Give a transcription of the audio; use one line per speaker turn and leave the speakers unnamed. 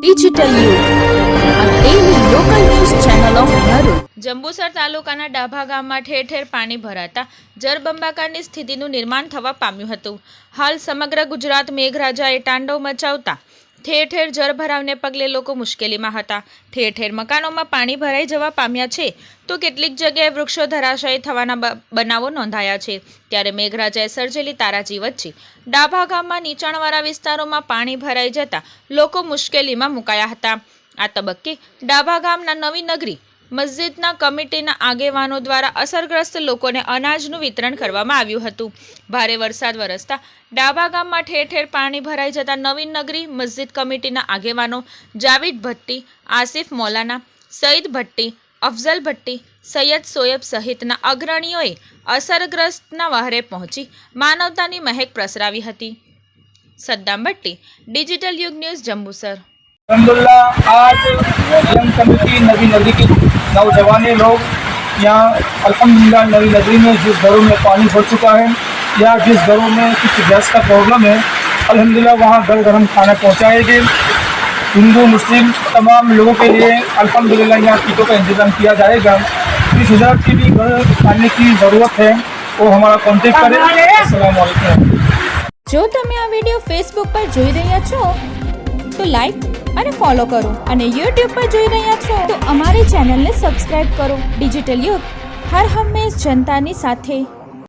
Digital યુગ daily local news channel of Bharuch.
Jambusar તાલુકાના ડાભા ગામમાં ઠેર ઠેર પાણી ભરાતા જળબંબાકારની સ્થિતિનું નિર્માણ થવા પામ્યું હતું. હાલ સમગ્ર ગુજરાત મેઘરાજાએ તાંડવ મચાવતા ઠેર ઠેર જળભરાવને પગલે લોકો મુશ્કેલીમાં હતા. ઠેર ઠેર મકાનોમાં પાણી ભરાઈ જવા પામ્યા છે તો કેટલીક જગ્યાએ વૃક્ષો ધરાશાયી થવાના બનાવો નોંધાયા છે. ત્યારે મેઘરાજાએ સર્જેલી તારાજી વચ્ચે ડાભા ગામમાં નીચાણવાળા વિસ્તારોમાં પાણી ભરાઈ જતા લોકો મુશ્કેલીમાં મુકાયા હતા. આ તબક્કે ડાભા ગામના નવી નગરી મસ્જિદના કમિટીના આગેવાનો દ્વારા અસરગ્રસ્ત લોકોને અનાજનું વિતરણ કરવામાં આવ્યું હતું. ભારે વરસાદ વરસતા ડાભા ગામમાં ઠેર ઠેર પાણી ભરાઈ જતા નવીન નગરી મસ્જિદ કમિટીના આગેવાનો જાવીદ ભટ્ટી, આસિફ મૌલાના, સઈદ ભટ્ટી, અફઝલ ભટ્ટી, સૈયદ સોયબ સહિતના અગ્રણીઓએ અસરગ્રસ્તના વહારે પહોંચી માનવતાની મહેક પ્રસરાવી હતી. સદ્દામ ભટ્ટી, ડિજિટલ યુગ ન્યૂઝ, જંબુસર.
अल्हम्दुलिल्लाह आज यंग कमेटी नवी नगरी के नौजवान लोग यहाँ अल्हम्दुलिल्लाह नवी नगरी में जिस घरों में पानी भर चुका है या जिस घरों में कुछ गैस का प्रॉब्लम है अल्हम्दुलिल्लाह वहाँ घर गरम खाना पहुँचाए गए. हिंदू मुस्लिम तमाम लोगों के लिए अल्हम्दुलिल्लाह यहाँ चीज़ों का इंतज़ाम किया जाएगा. इस हज़रत की भी घर आने की ज़रूरत है वो हमारा कॉन्टेक्ट करें. अस्सलाम वालेकुम.
જો તમે આ વિડીયો ફેસબુક પર જોઈ રહ્યા છો તો લાઈક અને ફોલો કરો અને યુટ્યુબ પર જોઈ રહ્યા છો તો અમારી ચેનલને સબસ્ક્રાઇબ કરો. ડિજિટલ યુગ હર હંમેશ જનતાની સાથે.